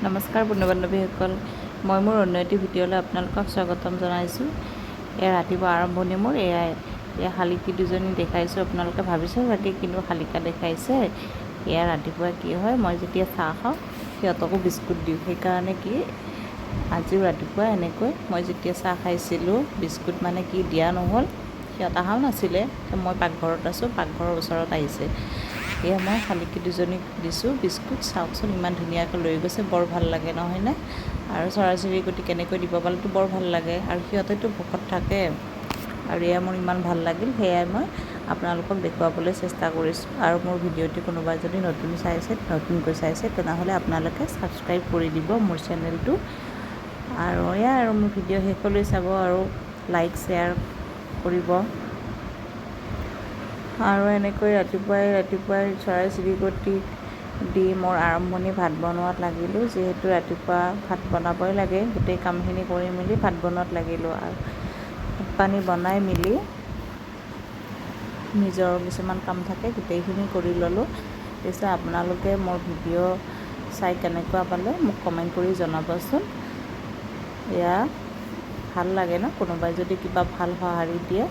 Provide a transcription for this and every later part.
নমস্কাৰ বন্ধু বান্ধৱীসকল, মই মোৰ অন্য এটি ভিডিঅ'লৈ আপোনালোকক স্বাগতম জনাইছোঁ। এয়া ৰাতিপুৱা আৰম্ভণি মোৰ এয়া শালিকি দুজনী দেখাইছোঁ। আপোনালোকে ভাবিছে চাগে কিন্তু শালিকা দেখাইছে। এয়া ৰাতিপুৱা কি হয়, মই যেতিয়া চাহ খাওঁ সিহঁতকো বিস্কুট দিওঁ। সেইকাৰণে কি আজিও ৰাতিপুৱা এনেকৈ মই যেতিয়া চাহ খাইছিলোঁ বিস্কুট মানে কি দিয়া নহ'ল, সিহঁত অহাও নাছিলে। মই পাকঘৰত আছোঁ, পাকঘৰৰ ওচৰত আহিছে। এয়া মই শালিকি দুজনীক দিছোঁ বিস্কুট। চাওকচোন ইমান ধুনীয়াকৈ লৈ গৈছে, বৰ ভাল লাগে নহয়নে? আৰু চৰাই চিৰিকটি কেনেকৈ দিব পালেতো বৰ ভাল লাগে, আৰু সিহঁতেতো ভোকত থাকে। আৰু এয়া মোৰ ইমান ভাল লাগিল, সেয়াই মই আপোনালোকক দেখুৱাবলৈ চেষ্টা কৰিছোঁ। আৰু মোৰ ভিডিঅ'টি কোনোবাই যদি নতুনকৈ চাইছে তেনেহ'লে আপোনালোকে ছাবস্ক্ৰাইব কৰি দিব মোৰ চেনেলটো। আৰু এয়া আৰু মোৰ ভিডিঅ' শেষলৈ চাব আৰু লাইক শ্বেয়াৰ কৰিব। আৰু এনেকৈ ৰাতিপুৱাই চৰাই চিৰিকটি দি মোৰ আৰম্ভণি ভাত বনোৱাত লাগিলোঁ। যিহেতু ৰাতিপুৱা ভাত বনাবই লাগে, গোটেই কামখিনি কৰি মেলি ভাত বনোৱাত লাগিলোঁ। আৰু ভাত পানী বনাই মেলি নিজৰ কিছুমান কাম থাকে গোটেইখিনি কৰি ল'লোঁ। পিছে আপোনালোকে মোৰ ভিডিঅ' চাই কেনেকুৱা পালে মোক কমেণ্ট কৰি জনাবচোন। এয়া ভাল লাগে ন, কোনোবাই যদি কিবা ভাল সঁহাৰি দিয়ে।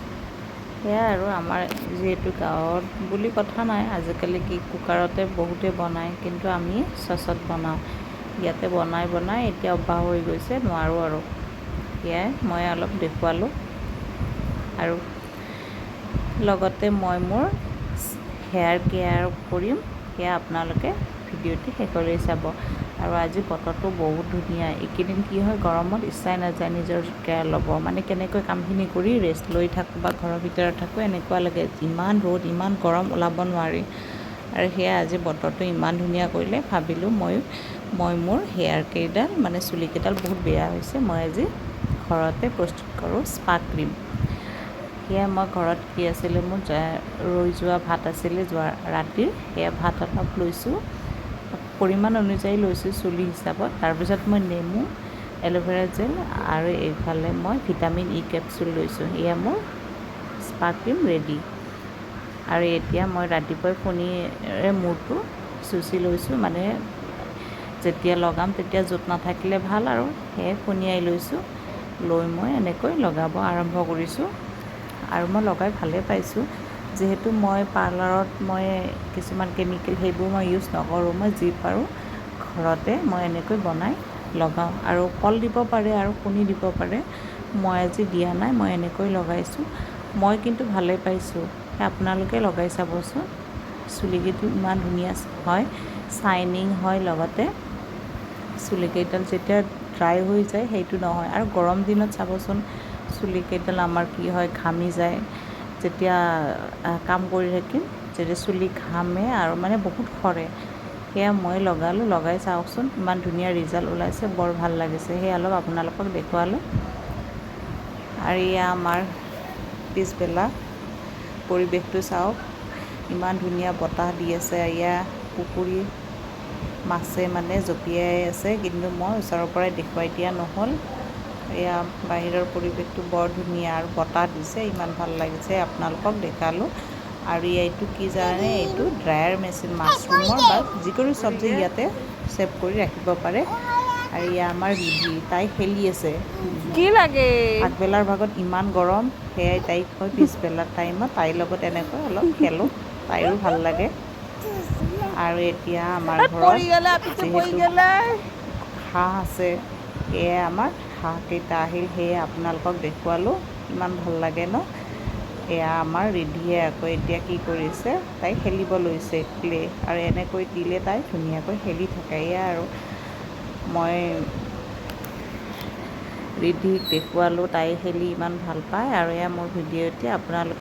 সেয়াই আৰু আমাৰ যিহেতু গাঁৱত বুলি কথা নাই, আজিকালি কি কুকাৰতে বহুতে বনায়, কিন্তু আমি চচত বনাওঁ। ইয়াতে বনাই এতিয়া অভ্যাস হৈ গৈছে, নোৱাৰোঁ আৰু। সেয়াই মই অলপ দেখুৱালোঁ। আৰু লগতে মই মোৰ হেয়াৰ কেয়াৰ কৰিম, সেয়া আপোনালোকে ভিডিঅ'টি শেষলৈ চাব। আৰু আজি বতৰটো বহুত ধুনীয়া। এইকেইদিন কি হয়, গৰমত ইচ্ছাই নাযায় নিজৰ কেয়াৰ ল'ব, মানে কেনেকৈ কামখিনি কৰি ৰেষ্ট লৈ থাকোঁ বা ঘৰৰ ভিতৰত থাকোঁ এনেকুৱা লাগে। ইমান ৰ'দ, ইমান গৰম, ওলাব নোৱাৰি। আৰু সেয়া আজি বতৰটো ইমান ধুনীয়া কৰিলে, ভাবিলোঁ মই মোৰ হেয়াৰকেইডাল মানে চুলিকেইডাল বহুত বেয়া হৈছে, মই আজি ঘৰতে প্ৰস্তুত কৰোঁ স্পা ক্ৰীম। সেয়া মই ঘৰত কি আছিলে, মোৰ ৰৈ যোৱা ভাত আছিলে যোৱা ৰাতিৰ, সেয়া ভাত অলপ লৈছোঁ, পৰিমাণ অনুযায়ী লৈছোঁ চুলি হিচাপত। তাৰপিছত মই নেমু, এল'ভেৰা জেল আৰু এইফালে মই ভিটামিন ই কেপচুল লৈছোঁ। এয়া মোৰ স্পা ক্ৰীম ৰেডি। আৰু এতিয়া মই ৰাতিপুৱাই ফণীৰে মূৰটো চুচি লৈছোঁ, মানে যেতিয়া লগাম তেতিয়া য'ত নাথাকিলে ভাল, আৰু সেয়ে ফণিয়াই লৈছোঁ। লৈ মই এনেকৈ লগাব আৰম্ভ কৰিছোঁ। আৰু মই লগাই ভালেই পাইছোঁ। যিহেতু মই পাৰ্লাৰত মই কিছুমান কেমিকেল সেইবোৰ মই ইউজ নকৰোঁ, মই যি পাৰোঁ ঘৰতে মই এনেকৈ বনাই লগাওঁ। আৰু কল দিব পাৰে আৰু কণী দিব পাৰে, মই আজি দিয়া নাই, মই এনেকৈ লগাইছোঁ। মই কিন্তু ভালেই পাইছোঁ, আপোনালোকে লগাই চাবচোন। চুলিকেইটো ইমান ধুনীয়া হয়, শ্বাইনিং হয়, লগতে চুলিকেইডাল যেতিয়া ড্ৰাই হৈ যায় সেইটো নহয়। আৰু গৰম দিনত চাবচোন চুলিকেইডাল আমাৰ কি হয়, ঘামি যায়। যেতিয়া কাম কৰি থাকিম যেতিয়া চুলি ঘামে আৰু মানে বহুত সৰে। সেয়া মই লগালোঁ, লগাই চাওকচোন ইমান ধুনীয়া ৰিজাল্ট ওলাইছে, বৰ ভাল লাগিছে। সেয়া অলপ আপোনালোকক দেখুৱালোঁ। আৰু এয়া আমাৰ পিছবেলা পৰিৱেশটো চাওক, ইমান ধুনীয়া বতাহ দি আছে। এয়া পুখুৰী মাছে মানে জঁপিয়াই আছে, কিন্তু মই ওচৰৰ পৰাই দেখুৱাই দিয়া নহ'ল। এয়া বাহিৰৰ পৰিৱেশটো বৰ ধুনীয়া, আৰু বতাহ দিছে, ইমান ভাল লাগিছে, আপোনালোকক দেখালোঁ। আৰু এইটো কি জানে, এইটো ড্ৰায়াৰ মেচিন, মাছৰুমৰ বা যিকোনো চব্জি ইয়াতে ছেভ কৰি ৰাখিব পাৰে। আৰু এয়া আমাৰ ৰিধি, তাই খেলি আছে। কি লাগে? আগবেলাৰ ভাগত ইমান গৰম, সেয়াই তাইক মই পিছবেলাৰ টাইমত তাইৰ লগত এনেকৈ অলপ খেলোঁ, তাইৰো ভাল লাগে। আৰু এতিয়া আমাৰ ঘৰত যিহেতু হাঁহ আছে, সেয়ে আমাৰ হাঁহকেইটা আহিল, সেয়ে আপোনালোকক দেখুৱালোঁ। ইমান ভাল লাগে ন? এয়া আমাৰ ৰিধিয়ে আকৌ এতিয়া কি কৰিছে, তাই খেলিব লৈছে ক্লে, আৰু এনেকৈ দিলে তাই ধুনীয়াকৈ খেলি থাকে। এয়া আৰু মই ৰিধিক দেখুৱালোঁ, তাই খেলি ইমান ভাল পায়। আৰু এয়া মোৰ ভিডিঅ'টি আপোনালোকে